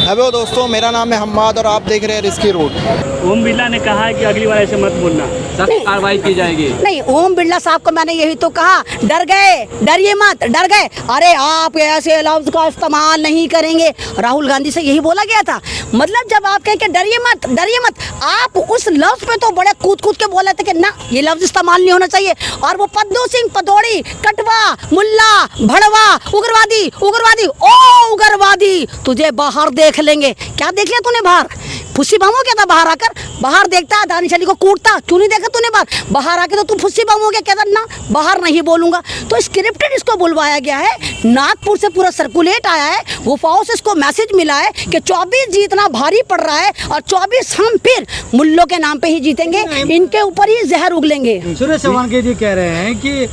Hello दोस्तों, मेरा नाम है हम्माद और आप देख रहे हैं रिस्की रोड। ओम बिरला ने कहा है कि अगली बार ऐसे मत बोलना, सख्त कार्रवाई की जाएगी। नहीं, ओम बिरला साहब को मैंने यही तो कहा, डर गए, डरिए मत, डर गए। अरे आप ऐसे लफ्ज का इस्तेमाल नहीं करेंगे, राहुल गांधी से यही बोला गया था। मतलब जब आप कहें कि डरिए मत, डरिए मत, आप उस लफ्ज पे तो बड़े कूद कूद के बोले थे कि ना ये लफ्ज इस्तेमाल नहीं होना चाहिए। और वो पद्दू सिंह पतौड़ी, कटवा, मुल्ला, भड़वा, उग्रवादी, उग्रवादी, ओ उग्रवादी, तुझे बाहर देख लेंगे। क्या देख लिया तूने बाहर? फुस्सी बम हो गया था बाहर आकर, बाहर देखता दानिश अली को कूटता, क्यों नहीं देखा तूने बाहर? बाहर आके तो तू फुस्सी बम हो गया, कहता ना बाहर नहीं बोलूंगा। तो स्क्रिप्टेड इसको बुलवाया गया है, नागपुर से पूरा सर्कुलेट आया है, गुफाओं से इसको मैसेज मिला है कि 24 जीतना भारी पड़ रहा है और 24 हम फिर मुल्लों के नाम पे ही जीतेंगे, इनके ऊपर ही जहर उगलेंगे। सुरेश चौहान के जी कह रहे हैं कि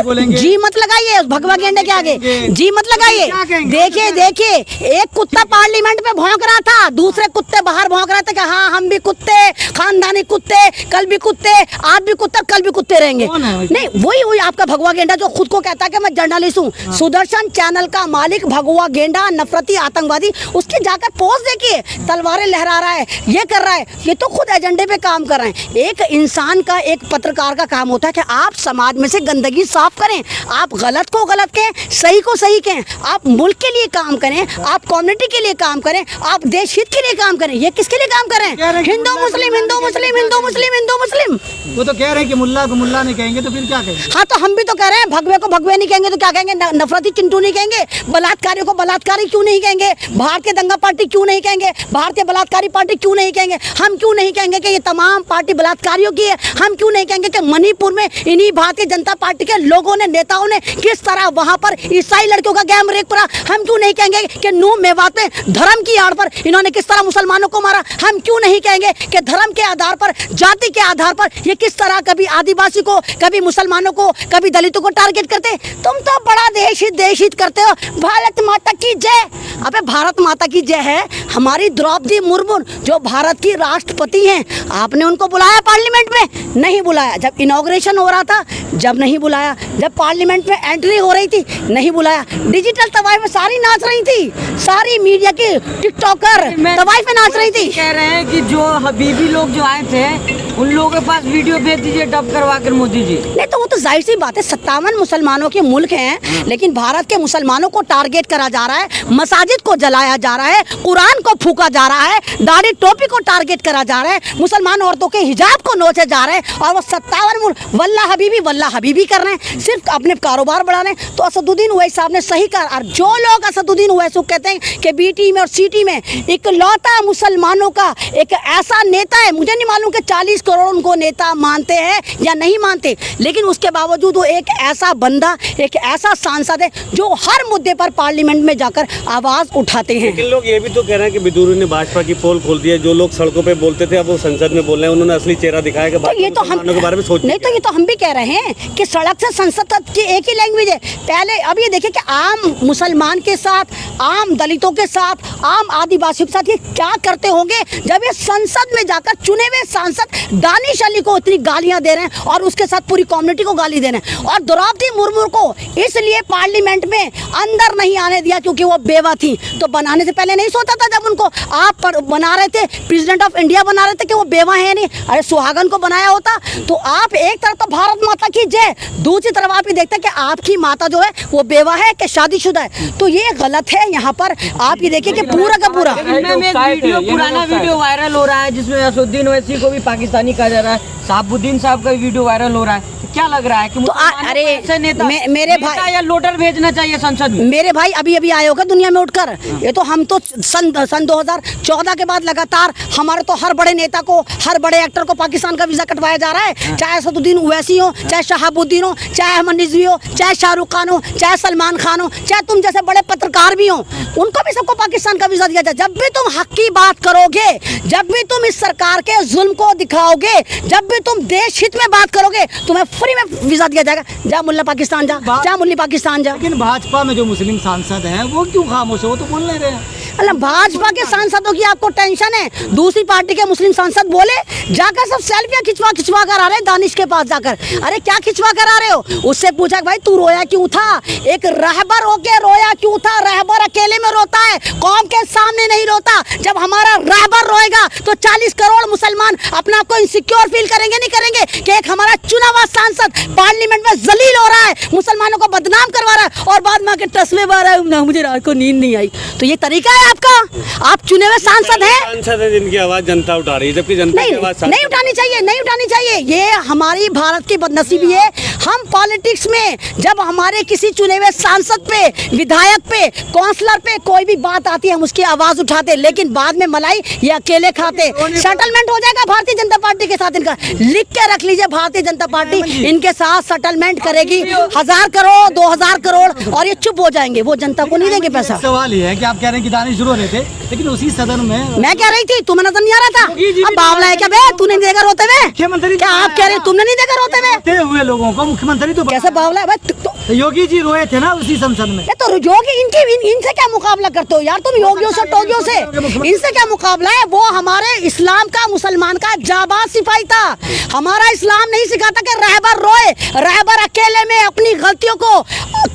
बोलेंगे। जी मत लगाइए भगवा गेंडे के आगे, जी मत लगाइए। देखिए देखिए, एक कुत्ता पार्लियामेंट में भौंक रहा था, दूसरे कुत्ते बाहर भौंक रहे थे कि हाँ हम भी कुत्ते, खानदानी कुत्ते, कल भी कुत्ते, आज भी कुत्ते, कल भी कुत्ते रहेंगे। नहीं, वही आपका भगवा गेंडा जो खुद को कहता है कि मैं जर्नलिस्ट हूँ। सुदर्शन चैनल का मालिक भगवा गेंडा, नफरती आतंकवादी, उसकी जाकर पोस्ट देखिए, तलवारें लहरा रहा है, ये कर रहा है, ये तो खुद एजेंडे पे काम कर रहे हैं। एक इंसान का, एक पत्रकार का काम होता है कि आप समाज में से गंदगी साफ करें, आप गलत को गलत कहें, सही को सही कहें, आप मुल्क के लिए काम करें, आप कम्युनिटी के लिए काम करें, आप देश हित के लिए काम करें। ये किसके लिए काम करें? हिंदू मुस्लिम, हिंदू मुस्लिम, हिंदू मुस्लिम, हिंदू मुस्लिम। वो तो कह रहे हैं कि मुल्ला को मुल्ला नहीं कहेंगे, तो फिर क्या कहेंगे? हाँ, तो हम भी तो कह रहे हैं, भगवे को भगवे नहीं कहेंगे तो क्या कहेंगे? नफरती चिंटू नहीं कहेंगे? बलात्कारियों को बलात्कारी क्यों नहीं कहेंगे? भारतीय दंगा पार्टी क्यों नहीं कहेंगे? भारतीय बलात्कारी पार्टी क्यों नहीं कहेंगे? हम क्यों नहीं कहेंगे कि ये तमाम पार्टी बलात्कारियों की है? हम क्यों नहीं कहेंगे कि मणिपुर में इन्हीं भारतीय जनता पार्टी के लोगों ने, नेताओं ने किस तरह वहां पर ईसाई लड़कियों का गैंग रेप करा? हम क्यों नहीं कहेंगे कि नूह मेवात में धर्म की आड़ पर इन्होंने किस तरह मुसलमानों को मारा? हम क्यों नहीं कहेंगे कि धर्म के आधार पर, जाति के आधार पर ये किस तरह कभी आदिवासी को, कभी मुसलमानों को, कभी दलितों को टारगेट करते? तुम तो बड़ा देश हित करते हो। भारत माता की जय। अबे भारत माता की जय है हमारी द्रौपदी मुर्मू जो भारत की राष्ट्रपति हैं। आपने उनको बुलाया पार्लियामेंट में? नहीं बुलाया। जब इनॉग्रेशन हो रहा था, जब नहीं बुलाया। जब पार्लियामेंट में एंट्री हो रही थी, नहीं बुलाया। डिजिटल तवाइफ में सारी नाच रही थी, सारी मीडिया की टिकटॉकर तवाइफ में नाच रही थी। कह रहे हैं कि जो हबीबी लोग जो आए थे उन लोगों के पास वीडियो भेज दीजिए डब करवा कर मोदी जी। नहीं, तो वो तो जाहिर सी बात है, 57 मुसलमानों के मुल्क हैं, लेकिन भारत के मुसलमानों को टारगेट करा जा रहा है, मसाजिद को जलाया जा रहा है, कुरान को फूका जा रहा है, दाढ़ी टोपी को टारगेट करा जा रहा है, मुसलमान औरतों के हिजाब को नोचे जा रहे हैं, और वो 57 मुल्क वल्ला हबीबी कर रहे हैं, सिर्फ अपने कारोबार बढ़ा रहे हैं। तो असदुद्दीन ओवैसी साहब ने सही कहा। और जो लोग असदुद्दीन ओवैसी को कहते हैं कि बीटी में और सीटी में इकलौता मुसलमानों का एक ऐसा नेता है, मुझे नहीं मालूम कि 40 करोड़ उनको नेता मानते हैं या नहीं मानते, लेकिन उसके बावजूद वो एक ऐसा बंदा, एक ऐसा सांसद है जो हर मुद्दे पर पार्लियामेंट में जाकर आवाज उठाते हैं। लेकिन लोग ये भी तो कह रहे हैं कि बिदुरी ने भाजपा की पोल खोल दी है। जो लोग सड़कों पे बोलते थे अब वो संसद में बोल रहे हैं, उन्होंने असली चेहरा दिखाया कि तो ये तो हम के बारे में सोच नहीं, तो ये तो हम भी कह रहे हैं कि सड़क से संसद तक की एक ही लैंग्वेज है। पहले अब ये देखिए कि आम मुसलमान के साथ, आम दलितों के साथ, आम आदिवासियों के साथ ये क्या करते होंगे जब ये संसद में जाकर चुने हुए सांसद दानिश अली को इतनी गालियां दे रहे हैं और उसके साथ पूरी कम्युनिटी को गाली दे रहे हैं। और द्रौपदी मुर्मू को इसलिए पार्लियामेंट में अंदर नहीं आने दिया क्योंकि वो बेवा थी। तो बनाने से पहले नहीं सोचा था जब उनको आप बना रहे थे, प्रेसिडेंट ऑफ इंडिया बना रहे थे, कि वो बेवा है नहीं? अरे सुहागन को बनाया होता। तो आप एक तरफ तो भारत माता की जय, दूसरी तरफ आप ये देखते हैं कि आपकी माता जो है वो बेवा है कि शादीशुदा है। तो ये गलत है। यहाँ पर आप ये देखिए कि पूरा का पूरा पुराना वीडियो वायरल हो रहा है जिसमें असदुद्दीन ओवैसी को भी पाकिस्तानी कहा जा रहा है, शहाबुद्दीन साहब का वीडियो वायरल हो रहा है। क्या लग रहा है कि तो अरे नेता मेरे भाई या लोटर भेजना चाहिए संसद में? मेरे भाई अभी आए होगा दुनिया में उठकर। ये तो हम तो सन 2014 के बाद लगातार हमारे तो हर बड़े नेता को, हर बड़े एक्टर को पाकिस्तान का वीजा कटवाया जा रहा है। चाहे असदुद्दीन ओवैसी हो, चाहे शहाबुद्दीन हो, चाहे अहमद रिजवी हो, चाहे शाहरुख खान हो, चाहे सलमान खान हो, चाहे तुम जैसे बड़े पत्रकार भी हो, उनको भी सबको पाकिस्तान का वीजा दिया जाए। जब भी तुम हक की बात करोगे, जब भी तुम इस सरकार के जुल्म को दिखाओगे, जब भी तुम देश हित में बात करोगे, तुम्हें फ्री में वीजा दिया जाएगा। जा मुल्ला पाकिस्तान जा, जा मुल्ली पाकिस्तान जा। लेकिन भाजपा में जो मुस्लिम सांसद हैं वो क्यों खामोश है? वो तो बोल नहीं रहे हैं। मतलब भाजपा के सांसदों की आपको टेंशन है, दूसरी पार्टी के मुस्लिम सांसद बोले जाकर सब सेल्फियां खिंचवा कर आ रहे हैं दानिश के पास जाकर। अरे क्या खिंचवा कर आ रहे हो? उससे पूछा भाई तू रोया क्यों था? एक रहबर होके रोया क्यों था? रहबर अकेले में रोता है, कौम के सामने नहीं रोता। जब हमारा रहबर रोएगा तो 40 करोड़ मुसलमान अपने आप को इनसिक्योर फील करेंगे नहीं करेंगे कि एक हमारा चुना हुआ सांसद पार्लियामेंट में जलील हो रहा है, मुसलमानों को बदनाम करवा रहा है और बाद में आके तस्वीर बना रहा है मुझे रात को नींद नहीं आई। तो ये तरीका है आपका? आप चुने हुए सांसद हैं जिनकी आवाज जनता उठा रही है, जबकि जनता की आवाज नहीं उठानी चाहिए, नहीं उठानी चाहिए। ये हमारी भारत की बदनसीबी है। हम पॉलिटिक्स में जब हमारे किसी चुने हुए सांसद पे, विधायक पे, काउंसलर पे कोई भी बात आती है हम उसकी आवाज उठाते, लेकिन बाद में मलाई ये अकेले खाते। सेटलमेंट हो जाएगा भारतीय जनता पार्टी के साथ, इनका लिख के रख लीजिए, भारतीय जनता पार्टी इनके साथ सेटलमेंट करेगी 1000 करोड़ 2000 करोड़ और ये चुप हो जाएंगे, वो जनता को नहीं देंगे पैसा। सवाल ये है कि आप कह रहे हैं कि दानिश शुरू होने थे, लेकिन उसी सदन में मैं कह रही थी, तुम्हें नजर नहीं आ रहा था? अब बावला है क्या बे? तूने नहीं देखा रोते हुए? मुख्यमंत्री क्या आप कह रहे हैं तुमने नहीं देखा रोते हुए? हुए लोगों को मुख्यमंत्री तो कैसे बावला है भाई? योगी जी रोए थे ना उसी संसद में। तो योगी इनसे क्या मुकाबला करते हो यार तुम? योगियों से टोगियों से इनसे क्या मुकाबला है? वो हमारे इस्लाम का, मुसलमान का जाबाज सिपाही था। हमारा इस्लाम नहीं सिखाता कि रहबर रोए। रहबर अकेले में अपनी गलतियों को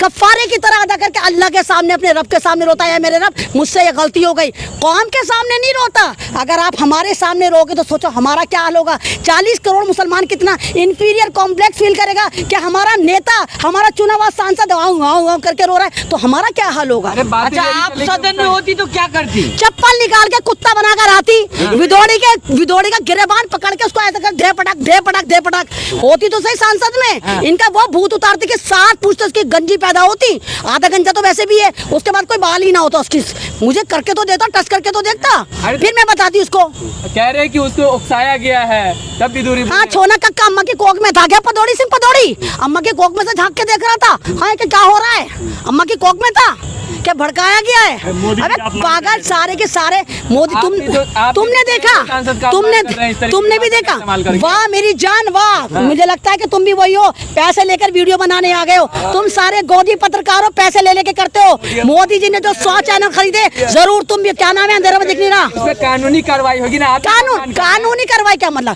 कफारे की तरह अदा करके अल्लाह के सामने, अपने रब के सामने रोता है, मेरे रब मुझसे ये गलती हो गई। कौम के सामने नहीं रोता। अगर आप हमारे सामने रोगे तो सोचो हमारा क्या हाल होगा। 40 करोड़ मुसलमान कितना इंफीरियर कॉम्प्लेक्स फील करेगा कि हमारा नेता, हमारा चुना हुआ सांसद आऊं करके रो रहा है, तो हमारा क्या हाल होगा? अच्छा, आप सदन में होती तो क्या करती? चप्पल निकाल के कुत्ता बनाकर आती, विदोड़ी का गिरेबान पकड़ के उसको ऐसा कर दे पटक होती तो सही सांसद में। इनका वो भूत उतारती के साथ पूछते उसकी गंजी पैदा होती, आधा गंजा तो वैसे भी है, उसके बाद कोई बाल ही ना होता उसकी। मुझे करके तो देता, टच करके तो देखता, फिर मैं बताती उसको। कह रहे कि उसको उकसाया गया है, तब भी दूरी। हाँ, छोना कक्का अम्मा की कोख में था क्या? पदौड़ी सिंह पदौड़ी अम्मा की कोख में से झांक के देख रहा था, हाँ कि क्या हो रहा है? अम्मा की कोख में था क्या? भड़काया गया है? अबे पागल सारे के सारे। मोदी तुमने देखा, तुमने भी देखा? वाह मेरी जान वाह। मुझे लगता है कि तुम भी वही हो, पैसे लेकर वीडियो बनाने आ गए हो। तुम सारे गोदी पत्रकार हो, पैसे ले लेके करते हो। मोदी जी ने जो 100 चैनल खरीदे, जरूर तुम भी, क्या नाम है अंधेरे में दिख नहीं रहा? कानूनी कार्रवाई होगी ना? कानूनी कार्रवाई क्या मतलब?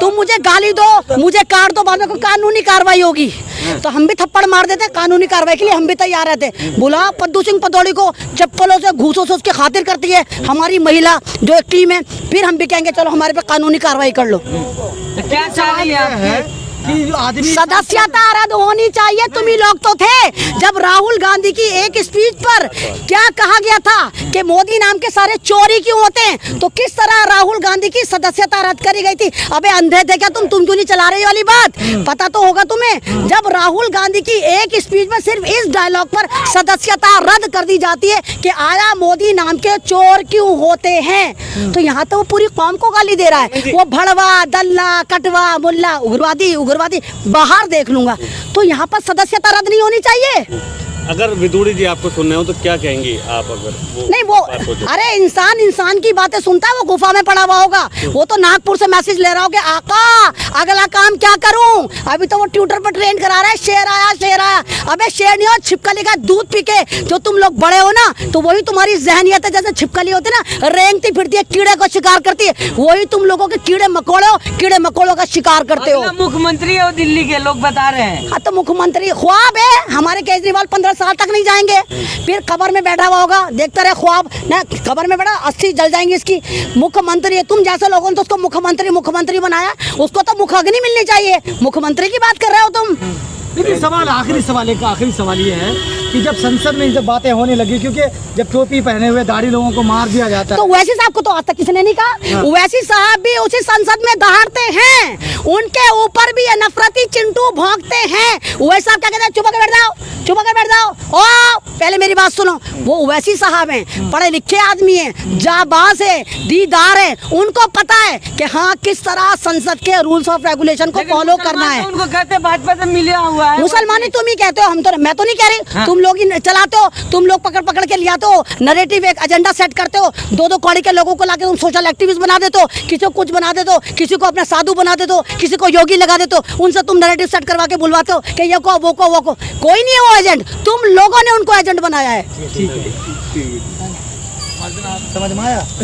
तुम मुझे गाली दो, मुझे काट दो, बाद में कानूनी कार्रवाई होगी तो हम भी थप्पड़ मार देते। कानूनी कार्रवाई के लिए हम भी तैयार रहते। बुला पद्दू सिंह पदौड़ी को, चप्पलों से घूसों से उसकी खातिर करती है हमारी महिला जो एक टीम है, फिर हम भी कहेंगे चलो हमारे पे कानूनी कार्रवाई कर लो। क्या चाह रही है? सदस्यता रद्द होनी चाहिए। तुम ही लोग तो थे जब राहुल गांधी की एक स्पीच पर क्या कहा गया था कि मोदी नाम के सारे चोरी क्यों होते हैं, तो किस तरह राहुल गांधी की सदस्यता रद्द करी गई थी। अबे अंधे थे क्या तुम क्यों नहीं चला रही वाली बात? पता तो होगा तुम्हें। जब राहुल गांधी की एक स्पीच में सिर्फ इस डायलॉग पर सदस्यता रद्द कर दी जाती है कि आया मोदी नाम के चोर क्यों होते हैं, तो यहाँ तो वो पूरी कौम को गाली दे रहा है। वो भड़वा, दल्ला, कटवा, मुल्ला, उग्रवादी बाहर देख लूंगा, तो यहाँ पर सदस्यता रद्द नहीं होनी चाहिए। अगर विदुड़ी जी आपको सुनने हो तो क्या कहेंगी आप? अगर नहीं वो, अरे इंसान की बातें सुनता है, वो गुफा में पड़ा हुआ होगा। वो तो नागपुर से मैसेज ले रहा हो कि आका अगला काम क्या करूं? अभी तो वो ट्विटर पर ट्रेंड करा रहा है शेर आया। अबे शेर नहीं हो, छिपकली का दूध पी के जो तुम लोग बड़े हो ना, तो वही तुम्हारी जहनियत है। जैसे छिपकली होती है ना, रेंगती फिरती है, कीड़े को शिकार करती है, वही तुम लोगों के कीड़े मकोड़ों का शिकार करते हो। मुख्यमंत्री है दिल्ली के, लोग बता रहे हैं। हाँ तो मुख्यमंत्री ख्वाब है हमारे। केजरीवाल 15 साल तक नहीं जाएंगे, फिर कब्र में बैठा हुआ होगा, देखता रहे ख्वाब ना, कब्र में बैठा 80 जल जाएंगे इसकी। मुख्यमंत्री है, तुम जैसे लोगों ने तो उसको मुख्यमंत्री बनाया, उसको तो मुखाग्नि मिलनी चाहिए। मुख्यमंत्री की बात कर रहे हो तुम। लेकिन आखिरी सवाल ये है कि जब संसद में जब बातें होने लगी, क्योंकि जब टोपी पहने हुए दाढ़ी लोगों को मार दिया जाता है, तो वैसी साहब को तो आज तक किसने नहीं कहा। वैसी साहब भी उसी संसद में दहाड़ते हैं, उनके ऊपर भी ये नफरती चिंटू भौंकते हैं। वैसे साहब क्या कहते हैं? चुप होकर बैठ जाओ। ओ पहले मेरी बात सुनो, वो वैसी साहब हैं, पढ़े लिखे आदमी हैं, जाबाज है, दीदार है, उनको पता है कि हाँ किस तरह संसद के रूल्स ऑफ रेगुलेशन को फॉलो करना है। उनको कहते भाजपा से मिला हुआ है। मुसलमानी तुम ही कहते हो, मैं तो नहीं कह रही। तुम लोग ही चलाते हो, तुम लोग पकड़ के ले आते हो, नैरेटिव एक एजेंडा सेट करते हो, दो कौड़ी के लोगों को लाके तुम सोशल एक्टिविस्ट बना देते हो, किसी को कुछ बना देते हो, किसी को अपना साधु बना देते हो, किसी को योगी लगा देते हो, उनसे तुम नैरेटिव सेट करवा के बुलवाते हो कि ये को वो को। कोई नहीं है वो एजेंट, तुम लोगों ने उनको एजेंट बनाया है। समझ में आया।